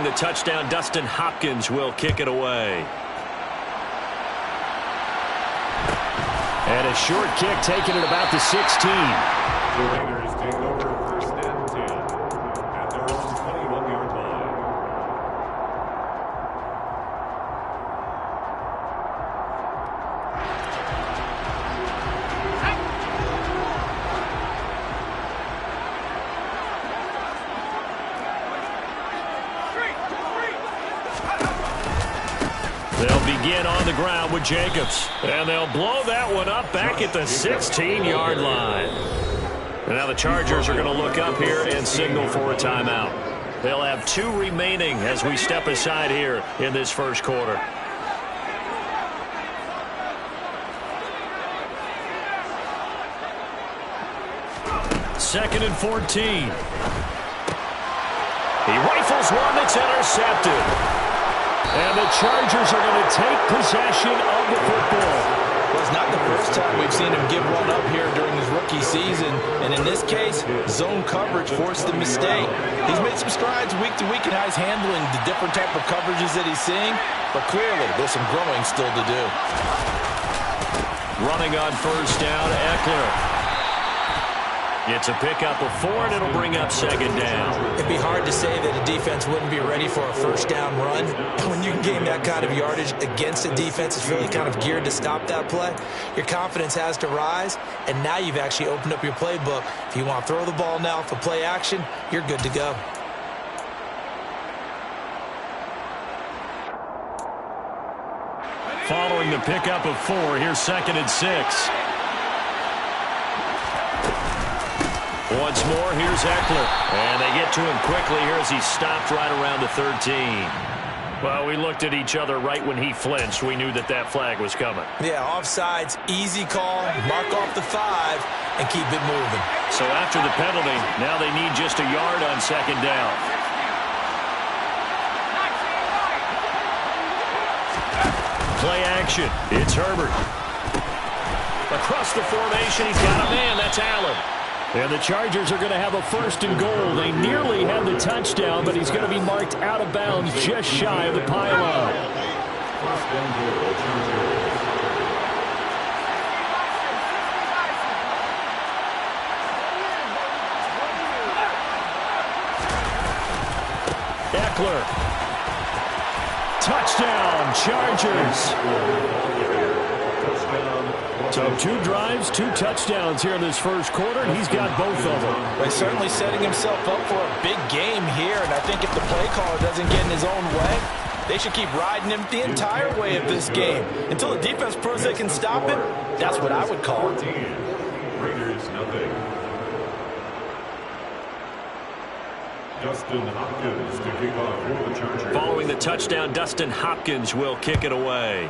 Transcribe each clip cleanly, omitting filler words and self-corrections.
Following the touchdown, Dustin Hopkins will kick it away. And a short kick taken at about the 16. The Raiders take over first and 10 at their own 21-yard line. They'll begin on the ground with Jacobs. And they'll blow that one up back at the 16-yard line. And now the Chargers are going to look up here and signal for a timeout. They'll have 2 remaining as we step aside here in this first quarter. Second and 14. He rifles one that's intercepted. And the Chargers are going to take possession of the football. Well, it's not the first time we've seen him give one up here during his rookie season. And in this case, zone coverage forced the mistake. He's made some strides week to week in how he's handling the different type of coverages that he's seeing. But clearly, there's some growing still to do. Running on first down, Eckler. It's a pickup of 4, and it'll bring up second down. It'd be hard to say that a defense wouldn't be ready for a first down run. When you can gain that kind of yardage against a defense that's really kind of geared to stop that play, your confidence has to rise, and now you've actually opened up your playbook. If you want to throw the ball now for play action, you're good to go. Following the pickup of 4, here's second and 6. Once more, here's Eckler. And they get to him quickly here as he stopped right around the 13. Well, we looked at each other right when he flinched. We knew that that flag was coming. Yeah, offsides, easy call, mark off the 5, and keep it moving. So after the penalty, now they need just a yard on second down. Play action. It's Herbert. Across the formation, he's got a man. That's Allen. And the Chargers are going to have a first and goal. They nearly had the touchdown, but he's going to be marked out of bounds just shy of the pylon. Eckler. Touchdown, Chargers. So 2 drives, 2 touchdowns here in this first quarter, and he's got both of them. He's certainly setting himself up for a big game here, and I think if the play caller doesn't get in his own way, they should keep riding him the entire way of this game. Until the defense proves they can stop him, that's what I would call it. Raiders, nothing. Dustin Hopkins to kick off for the Chargers. Following the touchdown, Dustin Hopkins will kick it away.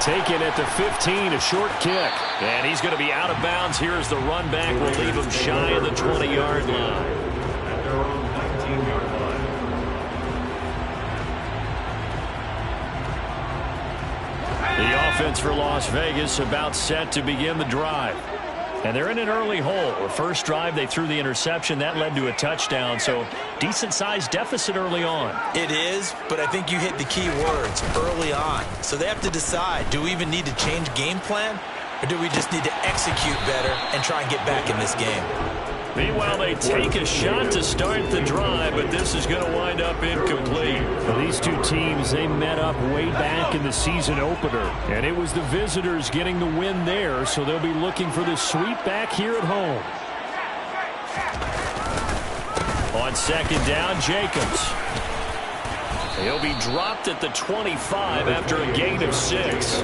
Taken at the 15, a short kick. And he's going to be out of bounds here as the run back will leave him shy of the 20-yard line. At their own 19-yard line. The offense for Las Vegas about set to begin the drive. And they're in an early hole. The first drive, they threw the interception. That led to a touchdown, so decent-sized deficit early on. It is, but I think you hit the key words, early on. So they have to decide, do we even need to change game plan, or do we just need to execute better and try and get back in this game? Meanwhile, they take a shot to start the drive, but this is going to wind up incomplete. Well, these 2 teams, they met up way back in the season opener, and it was the visitors getting the win there, so they'll be looking for the sweep back here at home. On second down, Jacobs. He'll be dropped at the 25 after a gain of 6.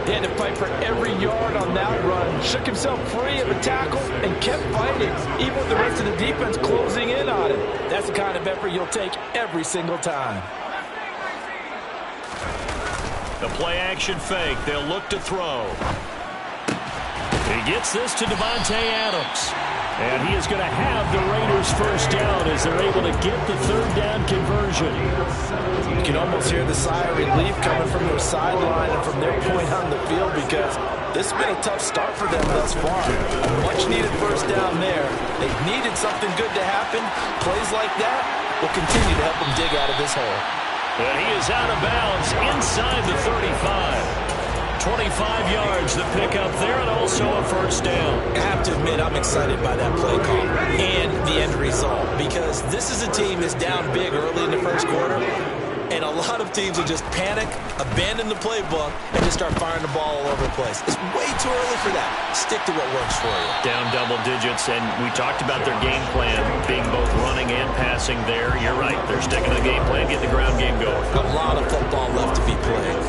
He had to fight for every yard on that run. Shook himself free of a tackle and kept fighting, even with the rest of the defense closing in on him. That's the kind of effort you'll take every single time. The play-action fake. They'll look to throw. He gets this to Davante Adams. And he is going to have the Raiders first down as they're able to get the third down conversion. You can almost hear the sigh of relief coming from their sideline and from their point on the field because this has been a tough start for them thus far. A much-needed first first down there. They needed something good to happen. Plays like that will continue to help them dig out of this hole. And he is out of bounds inside the 35. 25 yards the pickup there, and also a first down. I have to admit, I'm excited by that play call and the end result, because this is a team that's down big early in the first quarter, and a lot of teams will just panic, abandon the playbook, and just start firing the ball all over the place. It's way too early for that. Stick to what works for you. Down double digits, and we talked about their game plan being both running and passing there. You're right. They're sticking to the game plan, getting the ground game going. A lot of football left to be played.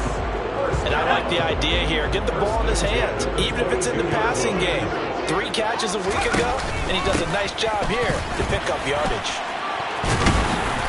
And I like the idea here. Get the ball in his hands, even if it's in the passing game. 3 catches a week ago, and he does a nice job here to pick up yardage.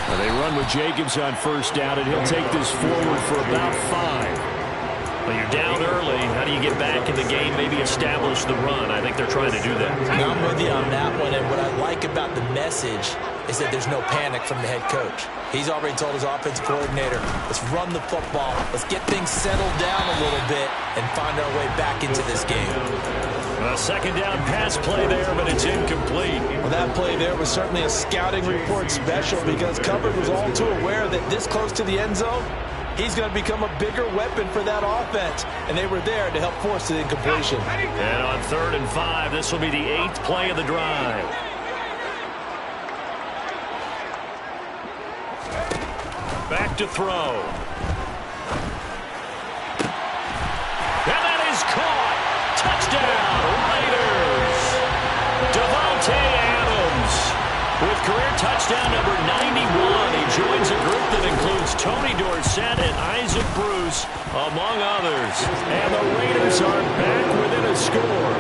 Well, they run with Jacobs on first down, and he'll take this forward for about 5. Well, you're down early. How do you get back in the game, maybe establish the run? I think they're trying to do that. Now I'm with you on that one, and what I like about the message is that there's no panic from the head coach. He's already told his offensive coordinator, let's run the football, let's get things settled down a little bit and find our way back into this game. A second down pass play there, but it's incomplete. Well, that play there was certainly a scouting report special, because Cover was all too aware that this close to the end zone, he's going to become a bigger weapon for that offense, and they were there to help force the incompletion. And on 3rd and 5, this will be the 8th play of the drive. Back to throw. And that is caught. Touchdown, Raiders. Davante Adams with career touchdown number 91. He joins a group that includes Tony Dorsett and Isaac Bruce, among others. And the Raiders are back within a score.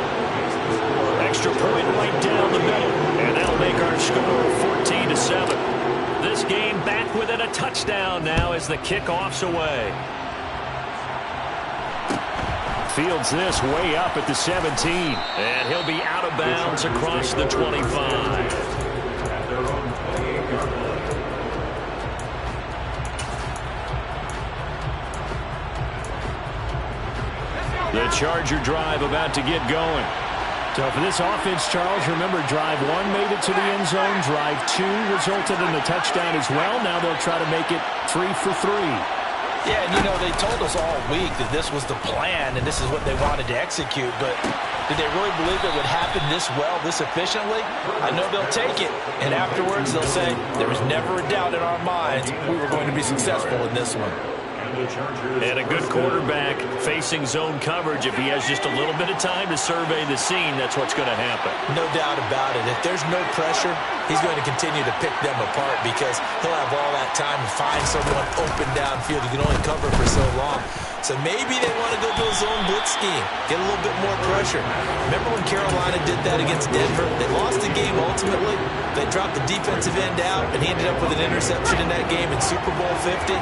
Extra point right down the middle. And that'll make our score 14-7. This game back within a touchdown now as the kickoff's away. Fields this way up at the 17. And he'll be out of bounds across the 25. The Charger drive about to get going. So for this offense, Charles, remember drive 1 made it to the end zone. Drive 2 resulted in the touchdown as well. Now they'll try to make it 3 for 3. Yeah, and you know, they told us all week that this was the plan and this is what they wanted to execute, but did they really believe it would happen this well, this efficiently? I know they'll take it, and afterwards they'll say, there was never a doubt in our minds we were going to be successful in this one. And a good quarterback facing zone coverage. If he has just a little bit of time to survey the scene, that's what's going to happen. No doubt about it. If there's no pressure, he's going to continue to pick them apart, because he'll have all that time to find someone open downfield. He can only cover for so long. So maybe they want to go to a zone blitz scheme, get a little bit more pressure. Remember when Carolina did that against Denver? They lost the game ultimately. They dropped the defensive end out, and he ended up with an interception in that game in Super Bowl 50.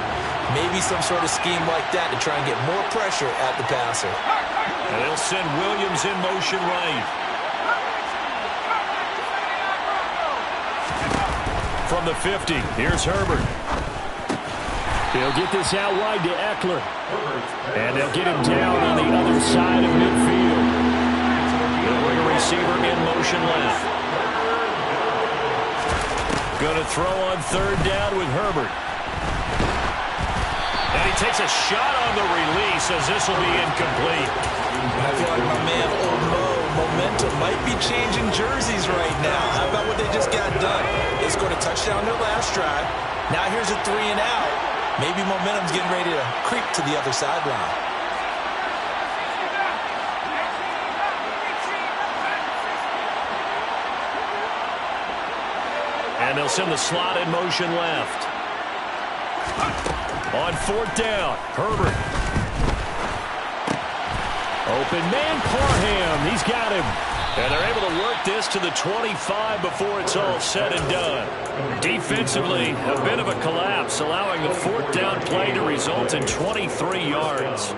Maybe some sort of scheme like that to try and get more pressure at the passer. And they'll send Williams in motion right. From the 50, here's Herbert. They'll get this out wide to Eckler. And they'll get him down on the other side of midfield. They'll bring a receiver in motion left. Going to throw on 3rd down with Herbert. And he takes a shot on the release as this will be incomplete. I feel like my man, Old Mo, momentum might be changing jerseys right now. How about what they just got done? They scored a touchdown their last drive. Now here's a 3 and out. Maybe momentum's getting ready to creep to the other sideline. And they'll send the slot in motion left. On 4th down, Herbert. Open man, Parham. He's got him. And they're able to work this to the 25 before it's all said and done. Defensively, a bit of a collapse, allowing the 4th down play to result in 23 yards.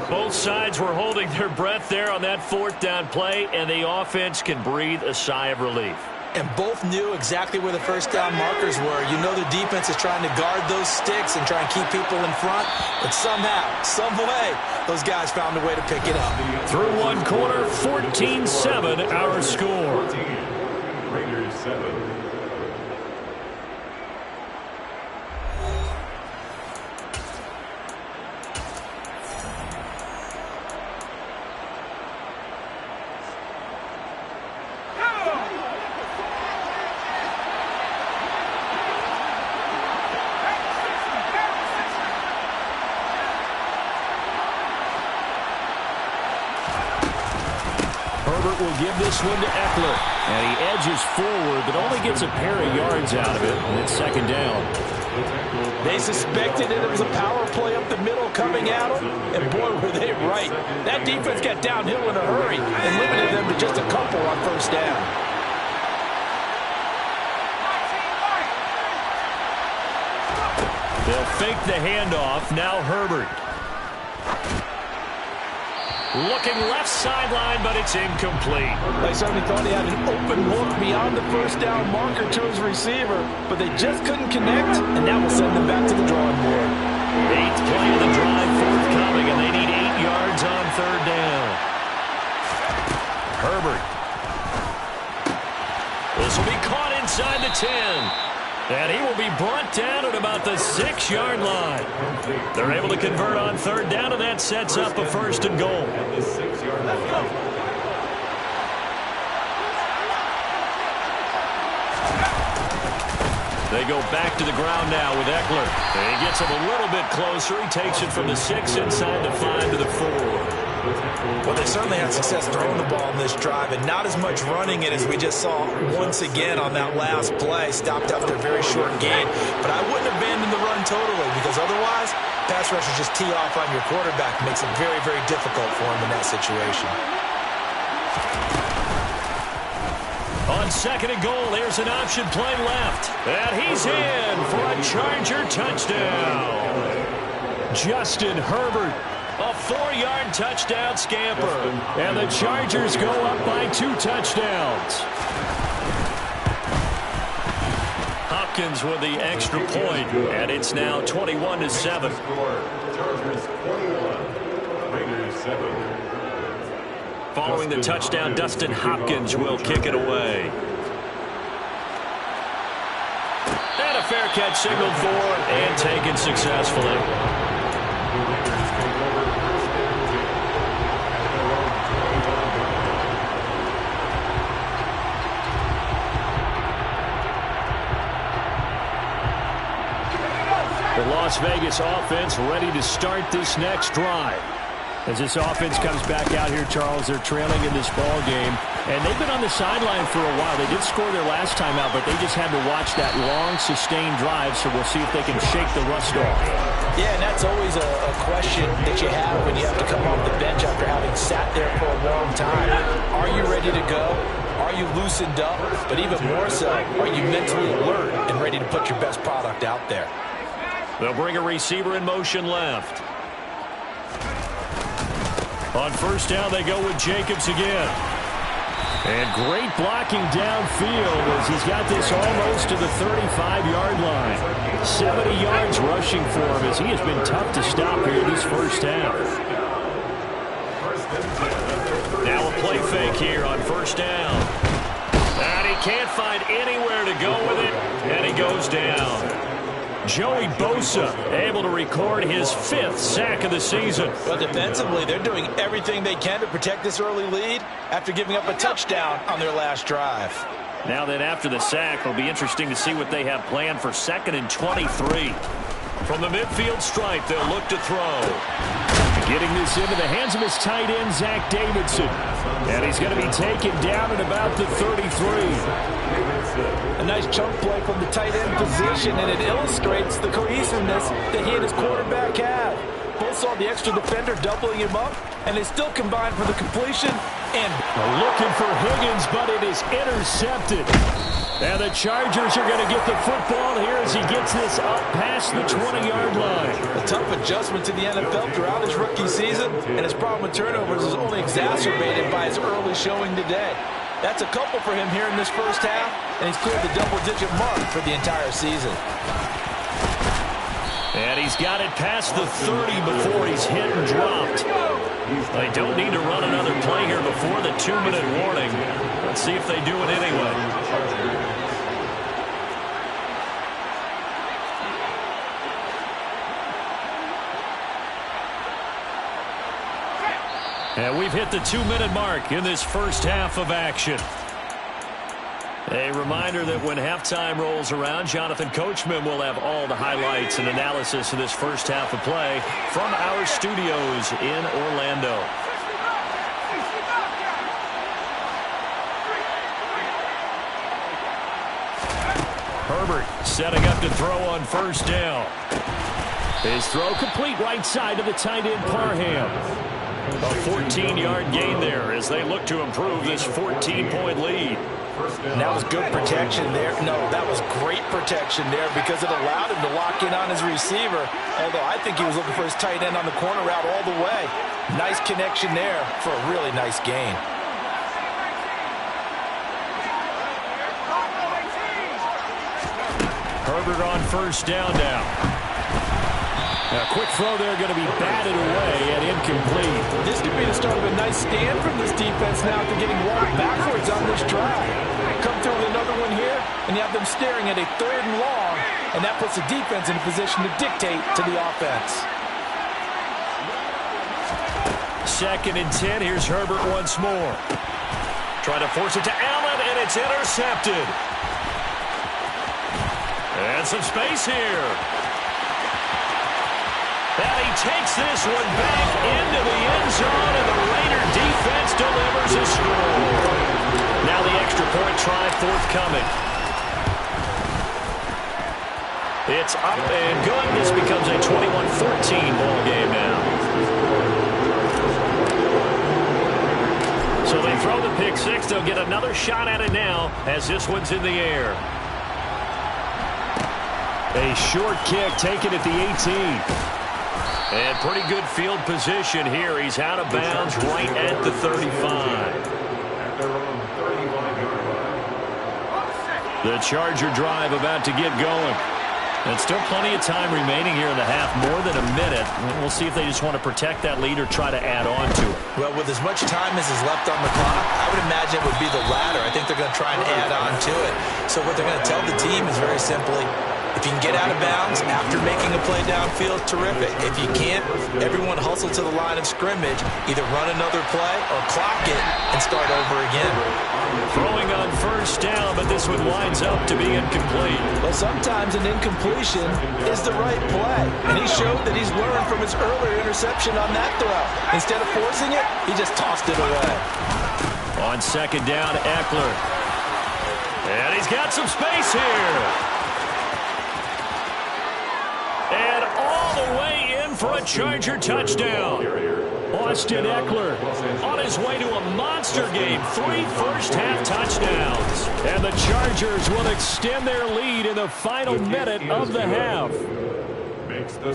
Both sides were holding their breath there on that 4th down play, and the offense can breathe a sigh of relief. and both knew exactly where the first down markers were. You know the defense is trying to guard those sticks and try and keep people in front, but somehow, some way, those guys found a way to pick it up. Through one quarter, 14-7 our score. Raiders 7. Herbert will give this one to Eckler. And he edges forward, but only gets a pair of yards out of it. And it's second down. They suspected that it was a power play up the middle coming at them, and boy, were they right. That defense got downhill in a hurry and limited them to just a couple on first down. They'll fake the handoff. Now Herbert. Looking left sideline, but it's incomplete. They certainly thought he had an open look beyond the first down marker to his receiver, but they just couldn't connect, and that will send them back to the drawing board. 8th play of the drive forthcoming, and they need 8 yards on third down. Herbert. This will be caught inside the 10. And he will be brought down at about the 6-yard line. They're able to convert on third down, and that sets up a first and goal. They go back to the ground now with Eckler. And he gets him a little bit closer. He takes it from the 6 inside the 5 to the 4. Well, they certainly had success throwing the ball in this drive, and not as much running it as we just saw once again on that last play. Stopped after a very short gain. But I wouldn't abandon the run totally, because otherwise, pass rushers just tee off on your quarterback. It makes it very, very difficult for him in that situation. On second and goal, there's an option play left. And he's in for a Charger touchdown. Justin Herbert. A 4-yard touchdown scamper. And the Chargers go up by 2 touchdowns. Hopkins with the extra point, and it's now 21-7. Chargers 21, Raiders 7. Following the touchdown, Dustin Hopkins will kick it away. And a fair catch signaled for and taken successfully. The Las Vegas offense ready to start this next drive. As this offense comes back out here, Charles, they're trailing in this ball game, and they've been on the sideline for a while. They did score their last time out, but they just had to watch that long, sustained drive, so we'll see if they can shake the rust off. Yeah, and that's always a question that you have when you have to come off the bench after having sat there for a long time. Are you ready to go? Are you loosened up? But even more so, are you mentally alert and ready to put your best product out there? They'll bring a receiver in motion left. On first down, they go with Jacobs again. And great blocking downfield as he's got this almost to the 35-yard line. 70 yards rushing for him as he has been tough to stop here this first half. Now a play fake here on first down. And he can't find anywhere to go with it, and he goes down. Joey Bosa able to record his 5th sack of the season. Well, defensively, they're doing everything they can to protect this early lead after giving up a touchdown on their last drive. Now then, after the sack, it'll be interesting to see what they have planned for 2nd and 23. From the midfield stripe, they'll look to throw. Getting this into the hands of his tight end, Zach Davidson. And he's going to be taken down at about the 33. A nice chunk play from the tight end position, and it illustrates the cohesiveness that he and his quarterback have. Both saw the extra defender doubling him up, and they still combined for the completion. And looking for Higgins, but it is intercepted. And the Chargers are going to get the football here as he gets this up past the 20-yard line. A tough adjustment to the NFL throughout his rookie season, and his problem with turnovers is only exacerbated by his early showing today. That's a couple for him here in this first half, and he's cleared the double-digit mark for the entire season. And he's got it past the 30 before he's hit and dropped. They don't need to run another play here before the 2-minute warning. Let's see if they do it anyway. And we've hit the 2-minute mark in this first half of action. A reminder that when halftime rolls around, Jonathan Coachman will have all the highlights and analysis of this first half of play from our studios in Orlando. Herbert setting up to throw on first down. His throw complete right side to the tight end Parham. A 14-yard gain there as they look to improve this 14-point lead. And that was good protection there. No, that was great protection there because it allowed him to lock in on his receiver. Although I think he was looking for his tight end on the corner route all the way. Nice connection there for a really nice gain. Herbert on first down now. A quick throw there going to be batted away and incomplete. This could be the start of a nice stand from this defense now after getting walked backwards on this drive. Come through with another one here, and you have them staring at a 3rd and long, and that puts the defense in a position to dictate to the offense. 2nd and 10. Here's Herbert once more. Trying to force it to Allen, and it's intercepted. And some space here. And he takes this one back into the end zone, and the Raider defense delivers a score. Now the extra point try forthcoming. It's up and good. This becomes a 21-14 ball game now. So they throw the pick six. They'll get another shot at it now as this one's in the air. A short kick taken at the 18. And pretty good field position here. He's out of bounds right at the 35. The Charger drive about to get going. And still plenty of time remaining here in the half, more than a minute. We'll see if they just want to protect that lead or try to add on to it. Well, with as much time as is left on the clock, I would imagine it would be the latter. I think they're going to try and add on to it. So what they're going to tell the team is very simply, if you can get out of bounds after making a play downfield, terrific. If you can't, everyone hustle to the line of scrimmage, either run another play or clock it and start over again. Throwing on first down, but this one winds up to be incomplete. Well, sometimes an incompletion is the right play. And he showed that he's learned from his earlier interception on that throw. Instead of forcing it, he just tossed it away. On 2nd down, Eckler. And he's got some space here. And all the way in for a Charger touchdown. Austin Eckler on his way to a monster game. 3 first-half touchdowns. And the Chargers will extend their lead in the final minute of the half.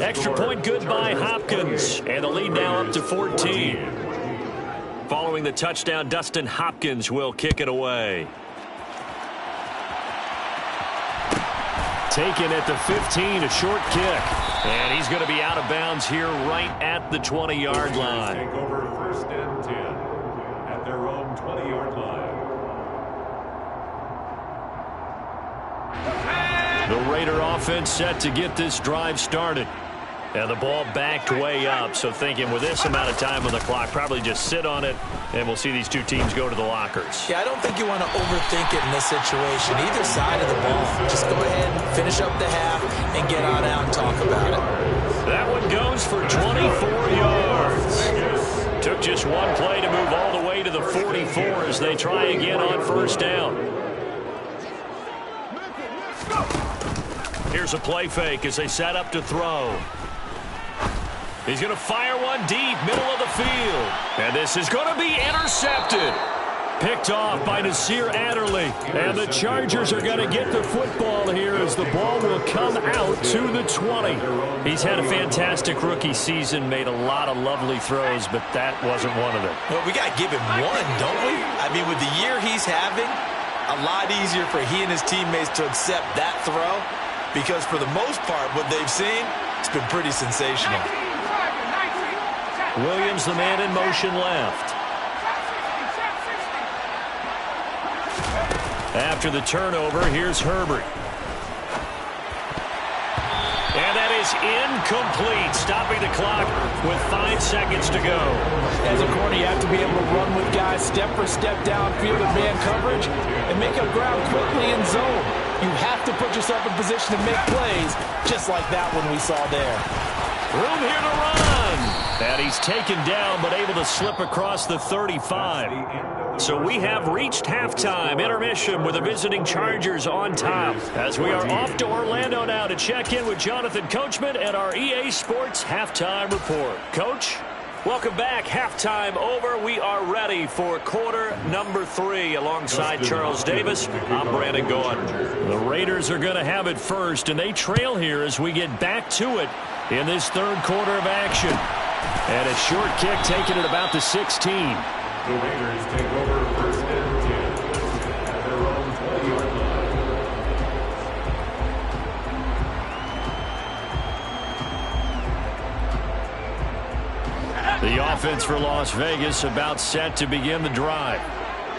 Extra point good by Hopkins. And the lead now up to 14. Following the touchdown, Dustin Hopkins will kick it away. Taken at the 15, a short kick. And he's going to be out of bounds here right at the 20-yard line. Take over 1st and 10 at their own 20-yard line. The Raider offense set to get this drive started. And the ball backed way up, so thinking with this amount of time on the clock, probably just sit on it, and we'll see these two teams go to the lockers. Yeah, I don't think you want to overthink it in this situation. Either side of the ball, just go ahead and finish up the half and get on out and talk about it. That one goes for 24 yards. Took just one play to move all the way to the 44 as they try again on first down. Here's a play fake as they set up to throw. He's going to fire one deep, middle of the field. And this is going to be intercepted. Picked off by Nasir Adderley. And the Chargers are going to get the football here as the ball will come out to the 20. He's had a fantastic rookie season, made a lot of lovely throws, but that wasn't one of them. Well, we got to give him one, don't we? I mean, with the year he's having, a lot easier for he and his teammates to accept that throw because for the most part, what they've seen, it's been pretty sensational. Williams, the man in motion left. After the turnover, here's Herbert. And that is incomplete, stopping the clock with 5 seconds to go. As a corner, you have to be able to run with guys step for step downfield in man coverage and make up ground quickly in zone. You have to put yourself in position to make plays, just like that one we saw there. Room here to run. And he's taken down, but able to slip across the 35. So we have reached halftime intermission with the visiting Chargers on top. As we are off to Orlando now to check in with Jonathan Coachman and our EA Sports Halftime Report. Coach, welcome back. Halftime over. We are ready for quarter number 3 alongside Charles Davis. I'm Brandon Gaudin. The Raiders are going to have it first, and they trail here as we get back to it in this third quarter of action. And a short kick taken at about the 16. The Raiders take over first and 10 at their own 20-yard line. The offense for Las Vegas about set to begin the drive.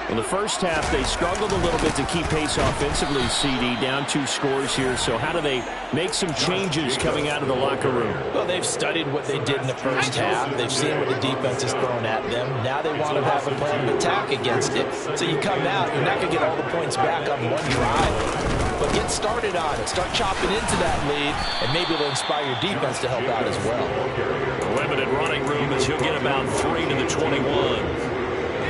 In the first half, they struggled a little bit to keep pace offensively, CD, down 2 scores here. So how do they make some changes coming out of the locker room? Well, they've studied what they did in the first half. They've seen what the defense has thrown at them. Now they want to have a plan of attack against it. So you come out, you're not going to get all the points back on one drive. But get started on it. Start chopping into that lead, and maybe it'll inspire your defense to help out as well. Limited running room as he'll get about 3 to the 21.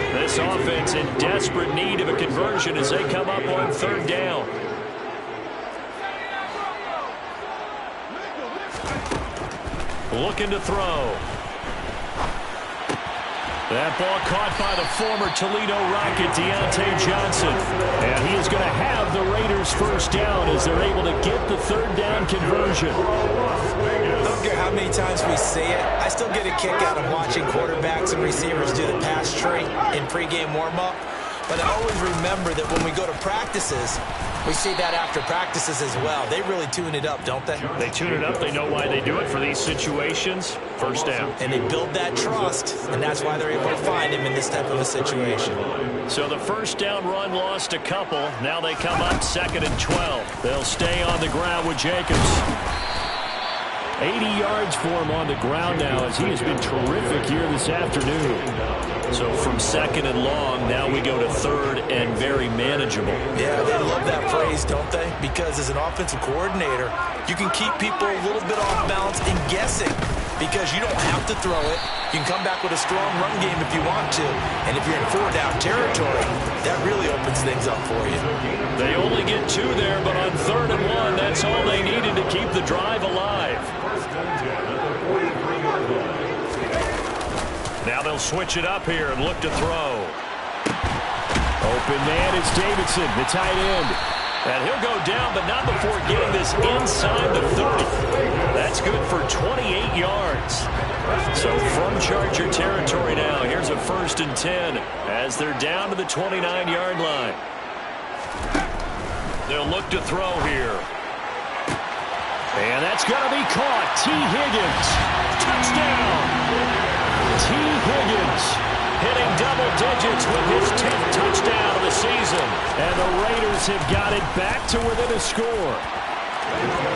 This offense in desperate need of a conversion as they come up on third down. Looking to throw. That ball caught by the former Toledo Rocket, Deontay Johnson. And he is going to have the Raiders first down as they're able to get the third down conversion. I don't care how many times we see it. I still get a kick out of watching quarterbacks and receivers do the pass tree in pregame warm-up. But I always remember that when we go to practices, we see that after practices as well. They really tune it up, don't they? They tune it up. They know why they do it for these situations. First down. And they build that trust, and that's why they're able to find him in this type of a situation. So the first down run lost a couple. Now they come up 2nd and 12. They'll stay on the ground with Jacobs. 80 yards for him on the ground now as he has been terrific here this afternoon. So from 2nd and long, now we go to 3rd and very manageable. Yeah, they love that phrase, don't they? Because as an offensive coordinator, you can keep people a little bit off balance and guessing because you don't have to throw it. You can come back with a strong run game if you want to. And if you're in 4-down territory, that really opens things up for you. They only get 2 there, but on 3rd and 1, that's all they needed to keep the drive alive. Now they'll switch it up here and look to throw. Open man, it's Davidson, the tight end. And he'll go down, but not before getting this inside the 30. That's good for 28 yards. So from Charger territory now, here's a 1st and 10 as they're down to the 29-yard line. They'll look to throw here. And that's going to be caught. T. Higgins. Touchdown. T. Higgins hitting double digits with his 10th touchdown of the season. And the Raiders have got it back to within a score.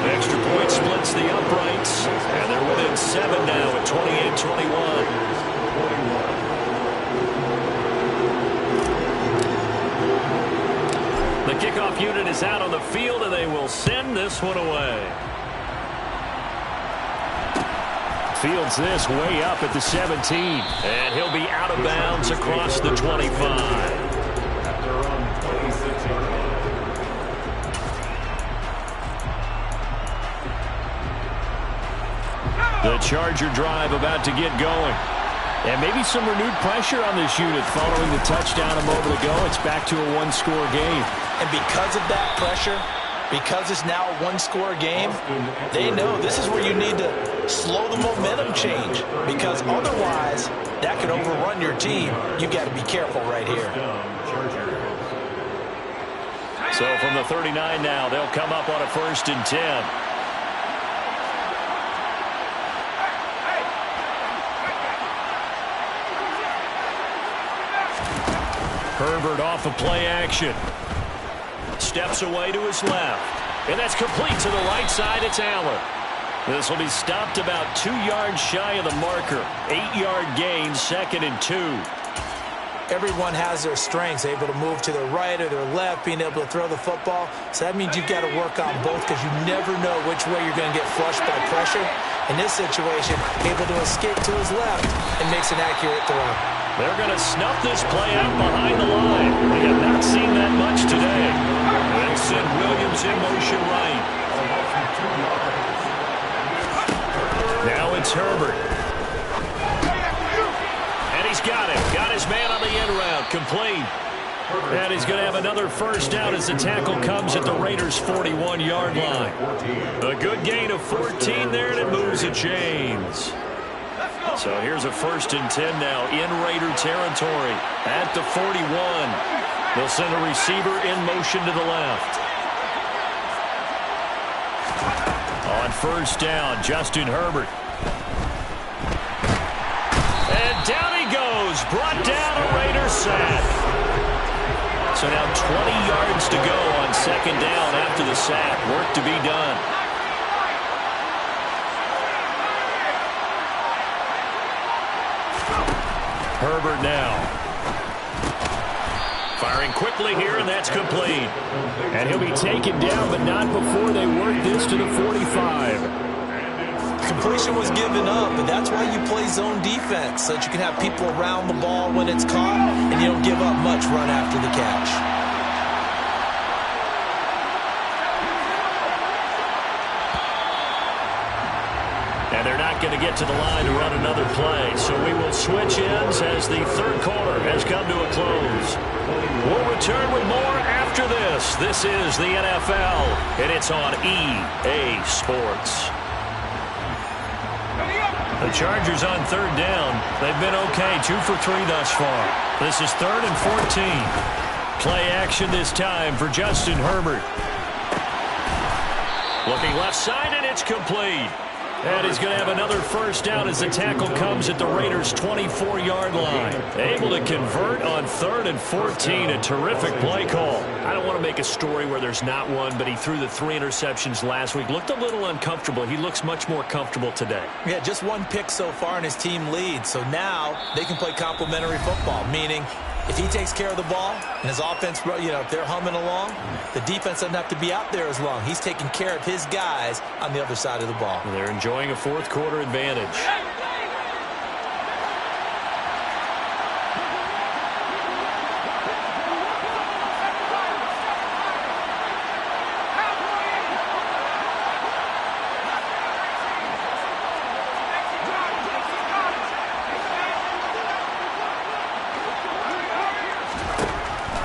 Extra point splits the uprights. And they're within 7 now at 28-21. The kickoff unit is out on the field, and they will send this one away. Fields this way up at the 17. And he'll be out of bounds across the 25. The Charger drive about to get going. And maybe some renewed pressure on this unit following the touchdown a moment ago. It's back to a one-score game. And because of that pressure, because it's now a one-score game, they know this is where you need to slow the momentum change, because otherwise that could overrun your team. You've got to be careful right here. So from the 39 now, they'll come up on a 1st and 10. Herbert off of play action. Steps away to his left. And that's complete to the right side. It's Allen. This will be stopped about 2 yards shy of the marker. 8-yard gain, 2nd and 2. Everyone has their strengths, able to move to their right or their left, being able to throw the football. So that means you've got to work on both, because you never know which way you're going to get flushed by pressure. In this situation, able to escape to his left and makes an accurate throw. They're going to snuff this play out behind the line. They have not seen that much today. They'll send Williams in motion right. Now it's Herbert. And he's got him. Got his man on the end route. Complete. And he's going to have another 1st down as the tackle comes at the Raiders' 41-yard line. A good gain of 14 there, and it moves the chains. So here's a 1st and 10 now in Raider territory at the 41. They'll send a receiver in motion to the left. On 1st down, Justin Herbert. And down he goes. Brought down a Raider sack. So now 20 yards to go on 2nd down after the sack. Work to be done. Herbert now. Firing quickly here, and that's complete. And he'll be taken down, but not before they work this to the 45. Completion was given up, but that's why you play zone defense, so that you can have people around the ball when it's caught, and you don't give up much run after the catch. And they're not going to get to the line to run another play. So we will switch ends as the 3rd quarter has come to a close. We'll return with more after this. This is the NFL, and it's on EA Sports. The Chargers on 3rd down. They've been okay, 2 for 3 thus far. This is 3rd and 14. Play action this time for Justin Herbert. Looking left side, and it's complete. And he's going to have another 1st down as the tackle comes at the Raiders' 24-yard line. Able to convert on 3rd and 14. A terrific play call. I don't want to make a story where there's not one, but he threw the 3 interceptions last week. Looked a little uncomfortable. He looks much more comfortable today. Yeah, just 1 pick so far, and his team leads. So now they can play complementary football, meaning if he takes care of the ball and his offense, if they're humming along, the defense doesn't have to be out there as long. He's taking care of his guys on the other side of the ball. They're enjoying a 4th quarter advantage.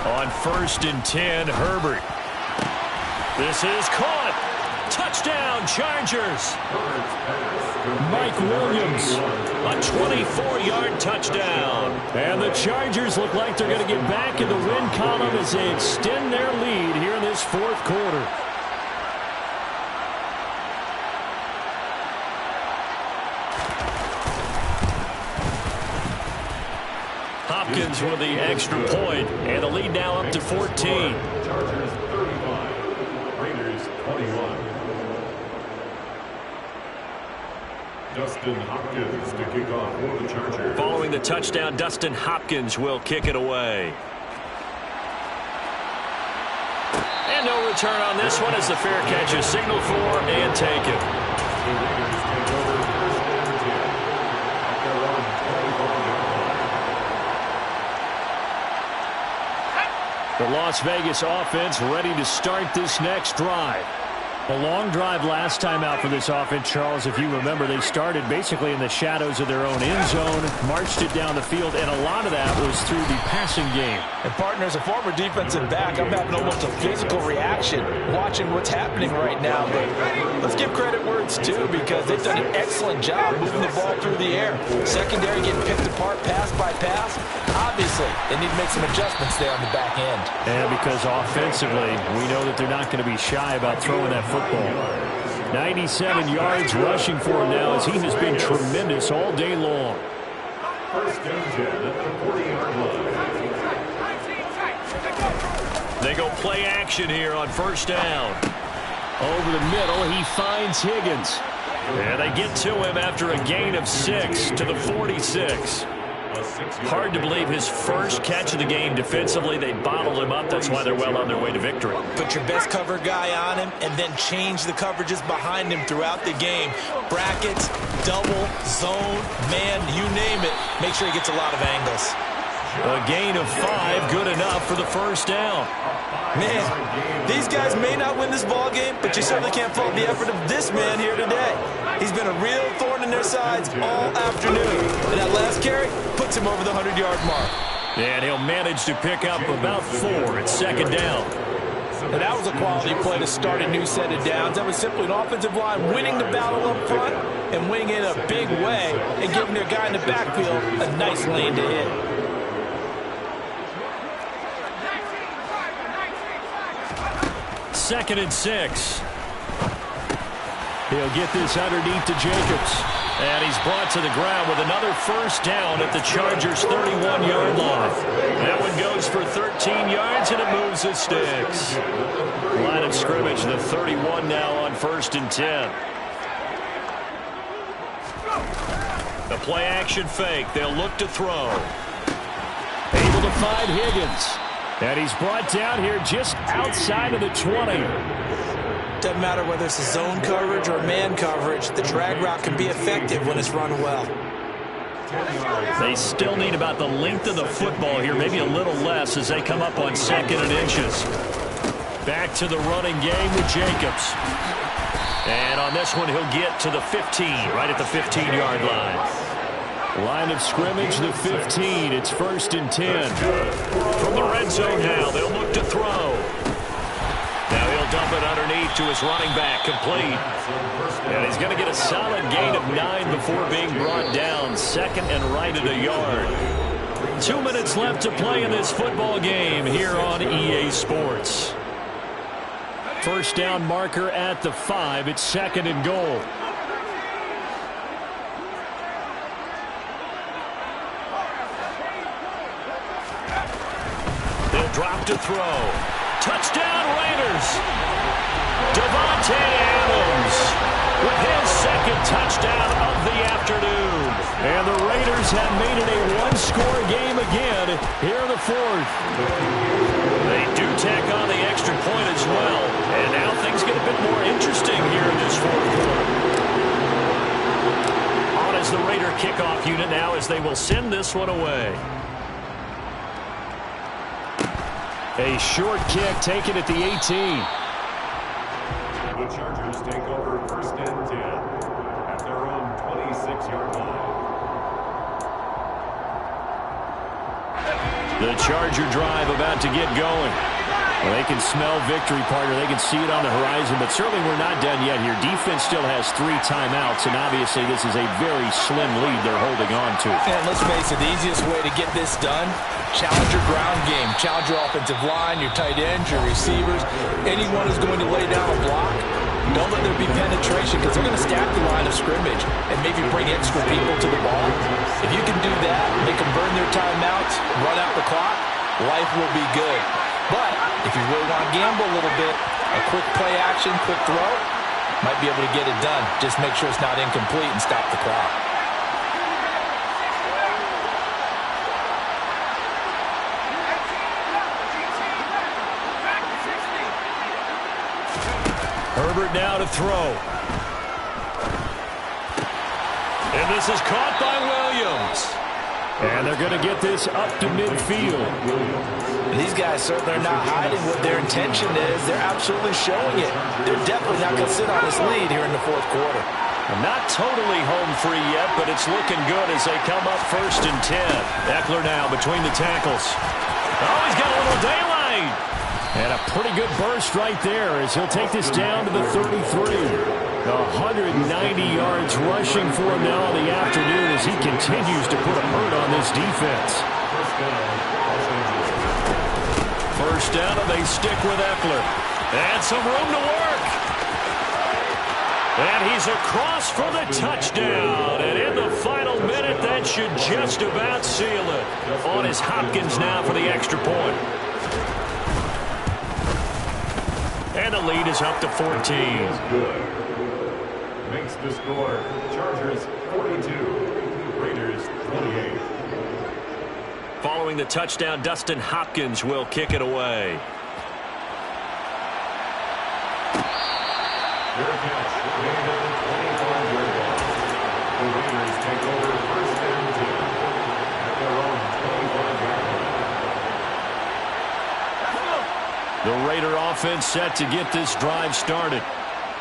On 1st and 10, Herbert. This is caught. Touchdown, Chargers. Mike Williams. A 24-yard touchdown. And the Chargers look like they're going to get back in the win column as they extend their lead here in this 4th quarter. Hopkins with the extra point, and the lead now up to 14. Chargers 35, Raiders 21. Dustin Hopkins to kick off for the Chargers. Following the touchdown, Dustin Hopkins will kick it away. And no return on this one as the fair catch is signaled for and taken. The Raiders take over 1st and 10 at their own 24. The Las Vegas offense ready to start this next drive. A long drive last time out for this offense, Charles. If you remember, they started basically in the shadows of their own end zone, marched it down the field, and a lot of that was through the passing game. And partner, as a former defensive back, I'm having almost a physical reaction watching what's happening right now. But let's give credit where it's due, because they've done an excellent job moving the ball through the air. Secondary getting picked apart pass by pass. Obviously, they need to make some adjustments there on the back end. And because offensively, we know that they're not going to be shy about throwing that football. 97 yards rushing for him now, as he has been tremendous all day long. First and 10 at the 40-yard line. They go play action here on first down. Over the middle, he finds Higgins. And they get to him after a gain of 6 to the 46. Hard to believe his first catch of the game defensively. They bottled him up. That's why they're well on their way to victory. Put your best cover guy on him and then change the coverages behind him throughout the game. Brackets, double, zone, man, you name it. Make sure he gets a lot of angles. A gain of 5, good enough for the first down. Man, these guys may not win this ball game, but you certainly can't fault the effort of this man here today. He's been a real thorn in their sides all afternoon. And that last carry puts him over the 100-yard mark. And he'll manage to pick up about 4 at second down. And that was a quality play to start a new set of downs. That was simply an offensive line winning the battle up front and winning it in a big way and giving their guy in the backfield a nice lane to hit. Second and 6. He'll get this underneath to Jacobs. And he's brought to the ground with another first down at the Chargers' 31-yard line. That one goes for 13 yards, and it moves the sticks. Line of scrimmage, the 31 now on first and 10. The play-action fake. They'll look to throw. Able to find Higgins. And he's brought down here just outside of the 20. Doesn't matter whether it's a zone coverage or man coverage, the drag route can be effective when it's run well. They still need about the length of the football here, maybe a little less as they come up on second and inches. Back to the running game with Jacobs. And on this one, he'll get to the 15, right at the 15-yard line. Line of scrimmage, the 15. It's first and 10. From the red zone now, they'll look to throw. Now he'll dump it underneath to his running back, complete. And he's going to get a solid gain of 9 before being brought down. Second and right at a yard. 2 minutes left to play in this football game here on EA Sports. First down marker at the 5. It's second and goal. They'll drop to throw. Touchdown Raiders. Davante Adams with his second touchdown of the afternoon. And the Raiders have made it a one-score game again here in the fourth. They do tack on the extra point as well. And now things get a bit more interesting here in this fourth quarter. On as the Raider kickoff unit now as they will send this one away. A short kick taken at the 18. The Chargers take over first and 10 at their own 26-yard line. The Charger drive about to get going. Well, they can smell victory, partner. They can see it on the horizon, but certainly we're not done yet here. Defense still has 3 timeouts, and obviously this is a very slim lead they're holding on to. And let's face it, the easiest way to get this done, challenge your ground game. Challenge your offensive line, your tight ends, your receivers. Anyone who's going to lay down a block, don't let there be penetration, because they're going to stack the line of scrimmage and maybe bring extra people to the ball. If you can do that, make them burn their timeouts, run out the clock, life will be good. But if you really want to gamble a little bit, a quick play action, quick throw, might be able to get it done. Just make sure it's not incomplete and stop the clock. Herbert now to throw. And this is caught by Williams. And they're going to get this up to midfield. These guys certainly are not hiding what their intention is. They're absolutely showing it. They're definitely not going to sit on this lead here in the fourth quarter. Not totally home free yet, but it's looking good as they come up 1st and 10. Eckler now between the tackles. Oh, he's got a little daylight. And a pretty good burst right there as he'll take this down to the 33. 190 yards rushing for him now in the afternoon as he continues to put a hurt on this defense. First down, and they stick with Eckler. And some room to work. And he's across for the touchdown. And in the final minute, that should just about seal it. On is Hopkins now for the extra point. And the lead is up to 14. Makes the score. Chargers 42, Raiders 28. Following the touchdown, Dustin Hopkins will kick it away. Their catch made at the 25-yard line. The Raiders take over 1st and 10 at their own 25-yard line. The Raider offense set to get this drive started.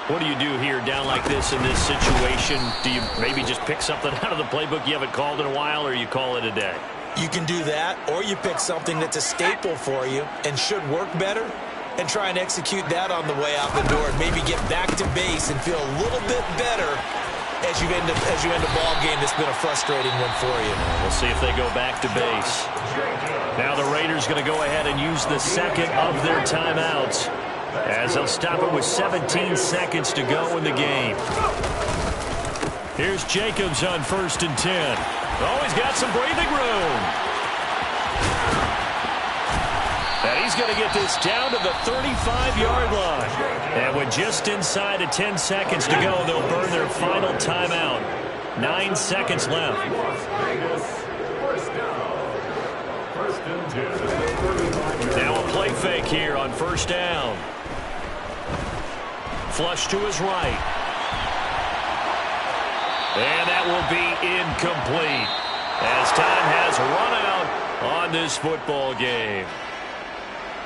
What do you do here down like this in this situation? Do you maybe just pick something out of the playbook you haven't called in a while, or you call it a day? You can do that, or you pick something that's a staple for you and should work better and try and execute that on the way out the door and maybe get back to base and feel a little bit better as you end a ball game that's been a frustrating one for you. We'll see if they go back to base. Now the Raiders going to go ahead and use the second of their timeouts as they'll stop it with 17 seconds to go in the game. Here's Jacobs on 1st and 10. Oh, he's got some breathing room. And he's going to get this down to the 35-yard line. And with just inside of 10 seconds to go, they'll burn their final timeout. 9 seconds left. Now a play fake here on 1st down. Flush to his right. And that will be incomplete as time has run out on this football game.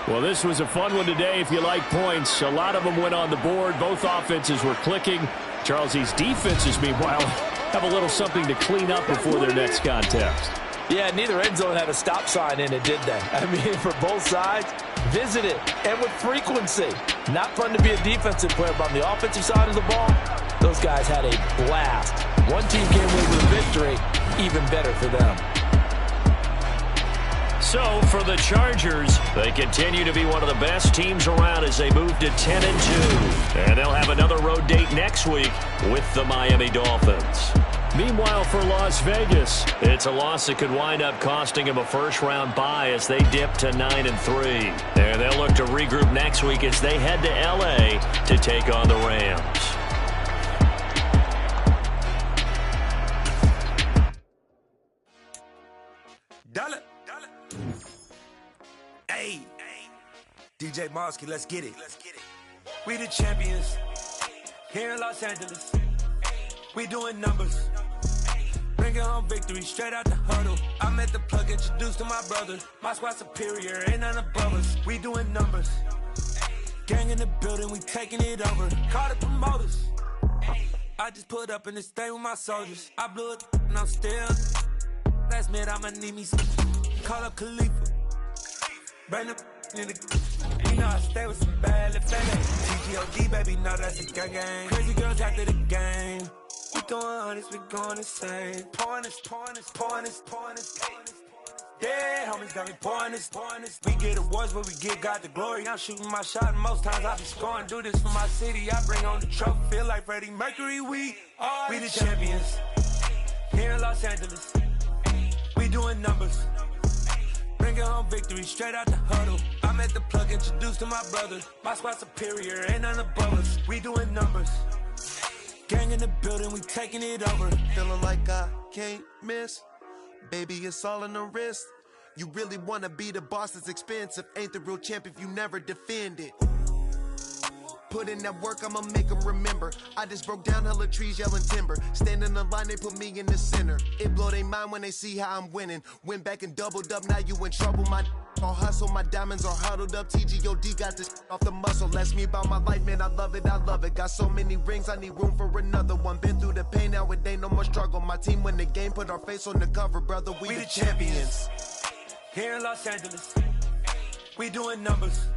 Well, this was a fun one today if you like points. A lot of them went on the board. Both offenses were clicking. Charles, these defenses, meanwhile, have a little something to clean up before their next contest. Yeah, neither end zone had a stop sign in it, did they? I mean, for both sides, visit it, and with frequency. Not fun to be a defensive player, but on the offensive side of the ball, those guys had a blast. One team came away with a victory, even better for them. So, for the Chargers, they continue to be one of the best teams around as they move to 10-2. And they'll have another road date next week with the Miami Dolphins. Meanwhile, for Las Vegas, it's a loss that could wind up costing them a first-round bye as they dip to 9-3. And they'll look to regroup next week as they head to L.A. to take on the Rams. Hey, DJ Mosky, let's get it. We the champions here in Los Angeles. We doing numbers. Bringing home victory straight out the huddle. I'm at the plug, introduced to my brother. My squad superior, ain't none above us. We doing numbers. Gang in the building, we taking it over. Call the promoters. I just put up in this thing with my soldiers. I blew it and I'm still. Last minute, I'ma need me some. Call up Khalifa. Bring the in the. You know I stay with some bad little TGOD, baby, no, that's a gang. Crazy girls after the game. We throwing hundreds, we going insane. Pouring this. Yeah, homies got me pouring this. We get awards, but we give God the glory. I'm shooting my shot, and most times I be scoring. Do this for my city, I bring on the trophy. Feel like Freddie Mercury, we the champions. Here in Los Angeles, we doing numbers. Bringing home victory straight out the huddle. I'm at the plug, introduced to my brother. My squad superior, ain't none above us. We doing numbers. Gang in the building, we taking it over. Feeling like I can't miss. Baby, it's all in the wrist. You really wanna be the boss, it's expensive. Ain't the real champ if you never defend it. Put in that work, I'ma make them remember. I just broke down hella trees, yelling timber. Stand in the line, they put me in the center. It blow their mind when they see how I'm winning. Went back and doubled up, now you in trouble. My all hustle, my diamonds are huddled up. TGOD got this off the muscle. Ask me about my life, man, I love it, I love it. Got so many rings, I need room for another one. Been through the pain, now it ain't no more struggle. My team win the game, put our face on the cover, brother. We the champions. Here in Los Angeles, we doing numbers.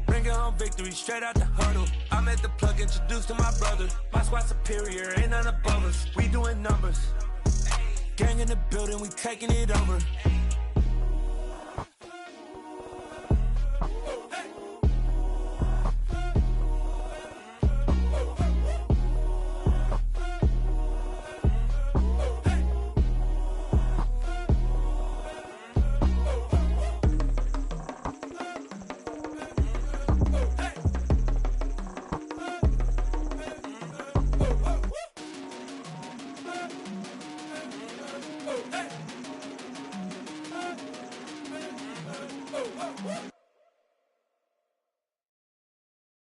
Bringing home victory straight out the huddle. I'm at the plug, introduced to my brother. My squad superior, ain't none above us. We doing numbers. Gang in the building, we taking it over.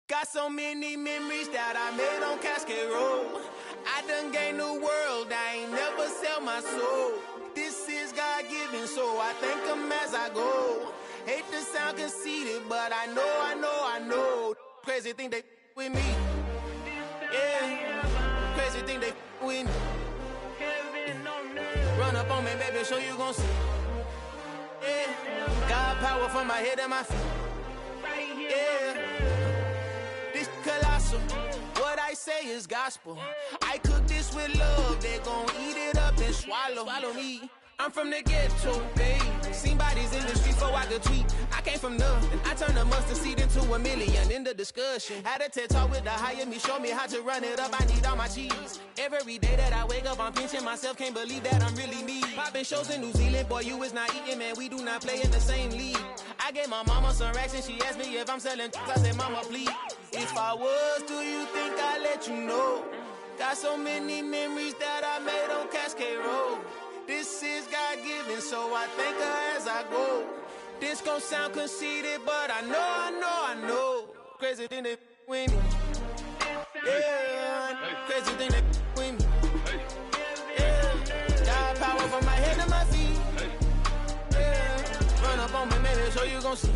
Got so many memories that I made on Cascade Road. I done gained the world, I ain't never sell my soul. This is God-given, so I thank him as I go. Hate to sound conceited, but I know. Crazy thing they with me. Yeah, crazy thing they with me. Run up on me, baby, so you gon' see. Yeah, God power from my head and my feet. Yeah. Colossal. What I say is gospel. I cook this with love. They gon' eat it up and swallow me. I'm from the ghetto, babe. Seen bodies in the streets before I could tweet. I came from nothing. I turned a mustard seed into a million. In the discussion, had a TED talk with the higher me. Show me how to run it up. I need all my cheese. Every day that I wake up, I'm pinching myself. Can't believe that I'm really me. Popping shows in New Zealand, boy, you is not eating, man. We do not play in the same league. I gave my mama some racks and she asked me if I'm selling. I said, mama, please. If I was, do you think I'd let you know? Got so many memories that I made on Cascade Road. This is God-given, so I thank her as I go. This gon' sound conceited, but I know. Crazy thing they with me. Yeah, crazy thing they with me. Yeah, got power from my head to my feet. Yeah, run up on me, maybe, so you gon' see.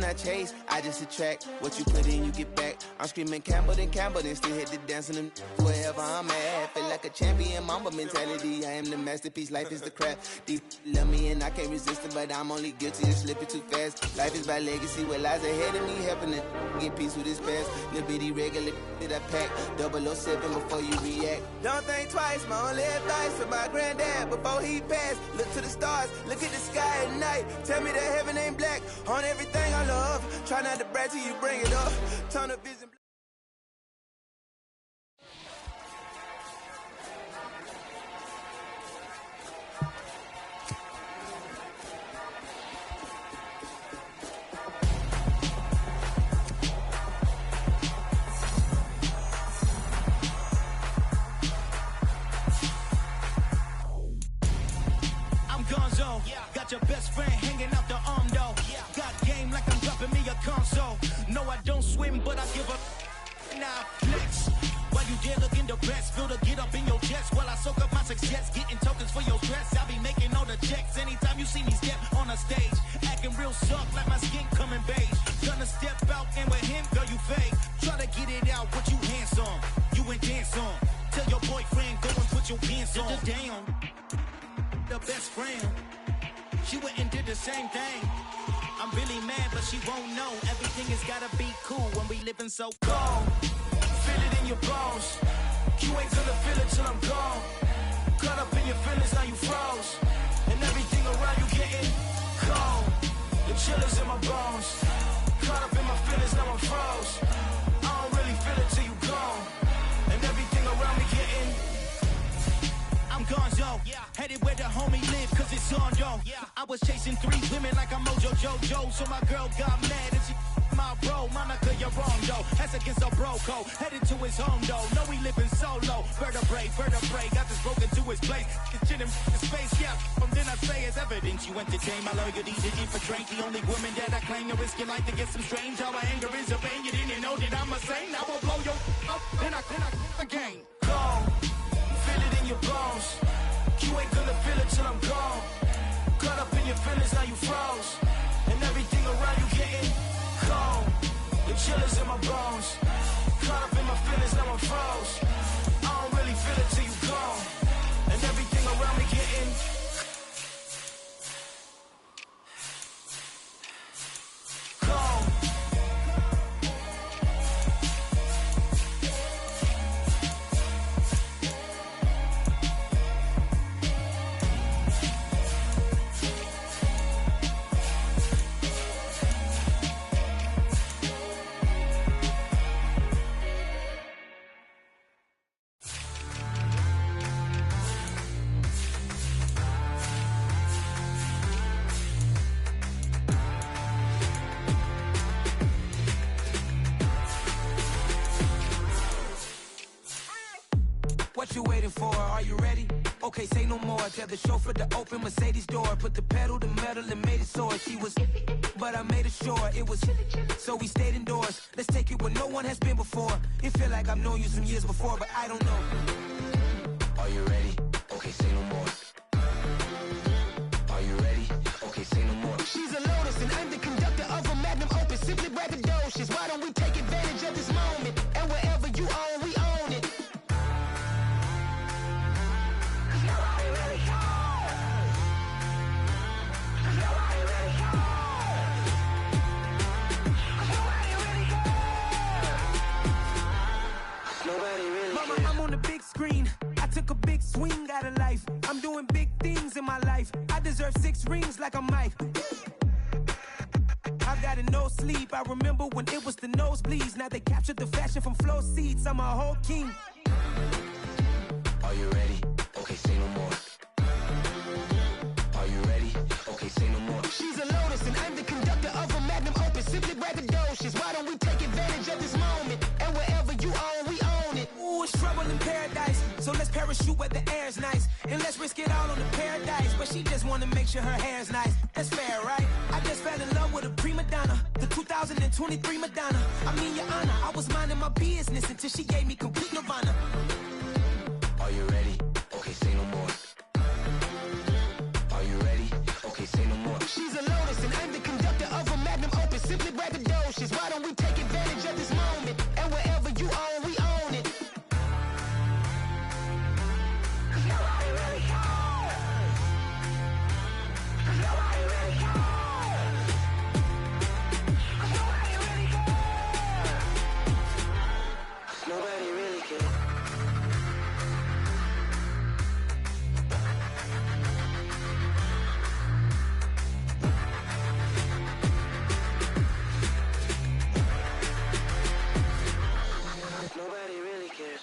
I chase, I just attract what you put in, you get back. I'm screaming Campbell, then still hit the dancing and wherever I'm at. Feel like a champion, mamba mentality. I am the masterpiece, life is the craft. Deep love me and I can't resist it, but I'm only guilty of slipping too fast. Life is by legacy, what lies ahead of me, helping to get peace with this past. Little bitty regular that I pack, 007 before you react. Don't think twice, my only advice for my granddad before he passed. Look to the stars, look at the sky at night. Tell me that heaven ain't black on everything I love. Try not to brag till you bring it up. Turn the vision. I'm Gonzo. Got your best friend hanging out the arm though. Got game like I'm dropping me a console. No, I don't swim, but I give up. Now flex. While you there looking the best, feel the get up in your chest while I soak up my success, getting tokens for your stress. I'll be making all the checks anytime you see me step on a stage, acting real soft like my skin coming beige. Gonna step out and with him, girl, you fake. Try to get it out, what you hands on, you ain't dance on. Tell your boyfriend go and put your pants on. Down, the best friend. She went and did the same thing. I'm really mad, but she won't know. Everything has gotta be cool when we living so cold. Feel it in your bones. You ain't gonna feel it till I'm gone. Caught up in your feelings, now you froze. And everything around you getting cold. The chill is in my bones. Caught up in my feelings, now I'm froze. I don't really feel it till you gone. And everything around me getting. I'm Gonzo, headed where the homie live, cause it's on, yo. I was chasing 3 women like I'm Mojo Jojo, so my girl got mad and she my bro, Monica, you're wrong, though. That's against a bro code. Headed to his home, though. No, he living solo. Vertebrae, got this broken to his place. It's in his face, yeah. From then I say it's evidence. You entertain my loyalty to infiltrate the only woman that I claim to risk your life to get some strange. How my anger is a pain. You didn't know that I'm a saint. I will blow your up, then I again. Gone. Feel it in your bones. You ain't gonna feel it till I'm gone. Caught up in your feelings, now you froze. And everything around you getting cold. The chill is in my bones. Caught up in my feelings, now I'm froze. I don't really feel it till you gone. And everything around me getting cold. What you waiting for? Are you ready? Okay, say no more. Tell the chauffeur to open Mercedes door. Put the pedal to metal and made it soar. She was, but I made it sure it was. So we stayed indoors. Let's take it where no one has been before. It feel like I've known you some years before, but I don't know. Are you ready? Okay, say no more. Are you ready? Okay, say no more. She's a Lotus and I'm the conductor of a magnum opus. Simply braggadocious. Why don't we take advantage of this moment? And wherever you own, we own it. Mama, I'm on the big screen. I took a big swing out of life. I'm doing big things in my life. I deserve 6 rings like I'm Mike. I've got no sleep. I remember when it was the nosebleeds. Now they captured the fashion from floor seats. I'm a whole king. Are you ready? Okay, say no more. Are you ready? Okay, say no more. She's a Lotus and I'm the conductor of a magnum opus. Simply braggadocious. Why don't we take advantage of this moment? And wherever you own, we own it. Ooh, it's trouble in paradise. So let's parachute where the air's nice. And let's risk it all on the paradise. But she just wanna make sure her hair's nice. That's fair, right? I just fell in love with a prima donna. The 2023 Madonna. I mean, your honor, I was minding my business until she gave me complete nirvana. Are you ready? Okay, say no more. Are you ready? Okay, say no more. She's a Lotus and I'm the conductor of a magnum opus. Simply braggadocious. Why don't we take advantage of this moment? And wherever you own, we own it. Nobody really cares. Nobody really cares.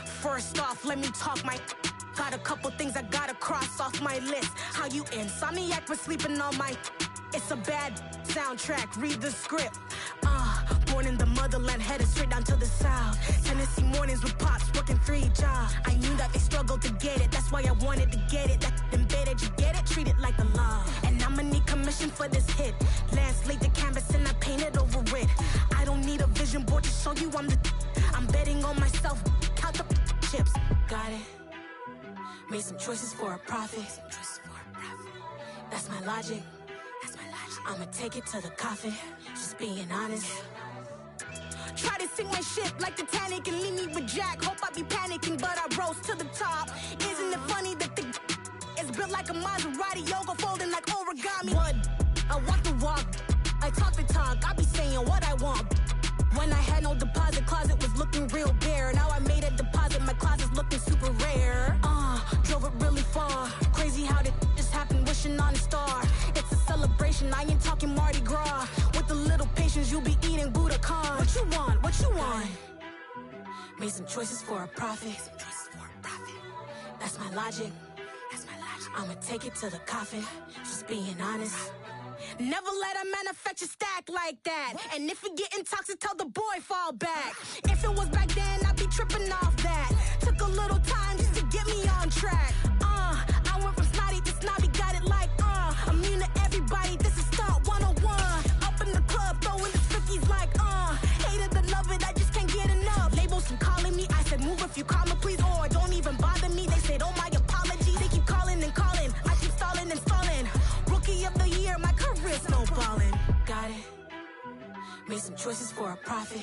First off, let me talk my. Got a couple things I gotta cross off my list. How you insomniac for sleeping on my. It's a bad soundtrack, read the script. Born in the motherland, headed straight down to the south. Tennessee mornings with pops, working 3 jobs. I knew that they struggled to get it, that's why I wanted to get it. That embedded, you get it, treat it like a law. And I'ma need commission for this hit. Lance laid the canvas and I painted over it. I don't need a vision board to show you I'm the. I'm betting on myself, count the chips. Got it. Made some choices for a profit. That's my logic. I'ma take it to the coffin. Just being honest. Try to sink my ship like Titanic and leave me with Jack. Hope I be panicking, but I rose to the top. Isn't it funny that the is built like a Maserati, yoga folding like origami? What? I walk the walk. I talk the talk. I be saying what I want. When I had no deposit, closet was looking real bare. Now I made a deposit, my closet's looking super rare. Drove it really far. Crazy how did this happen, wishing on a star. It's a celebration, I ain't talking Mardi Gras. With a little patience, you'll be eating Budokan. What you want? What you want? Made some choices for a profit. That's my logic. I'ma take it to the coffin. Just being honest. Never let a manufacture stack like that. And if it getting toxic, tell the boy fall back. If it was back then, I'd be tripping off that. Took a little time just to get me on track. I went from snotty to snobby, got it like immune to everybody. This is stunt 101. Up in the club, throwing the 50s like hated to love it, I just can't get enough. Labels from calling me, I said move if you call me please, or don't even bother me. They said oh my apology, they keep calling and calling. I keep stalling and stalling. Rookie of the year, my career snowballing. Got it. Made some choices for a profit.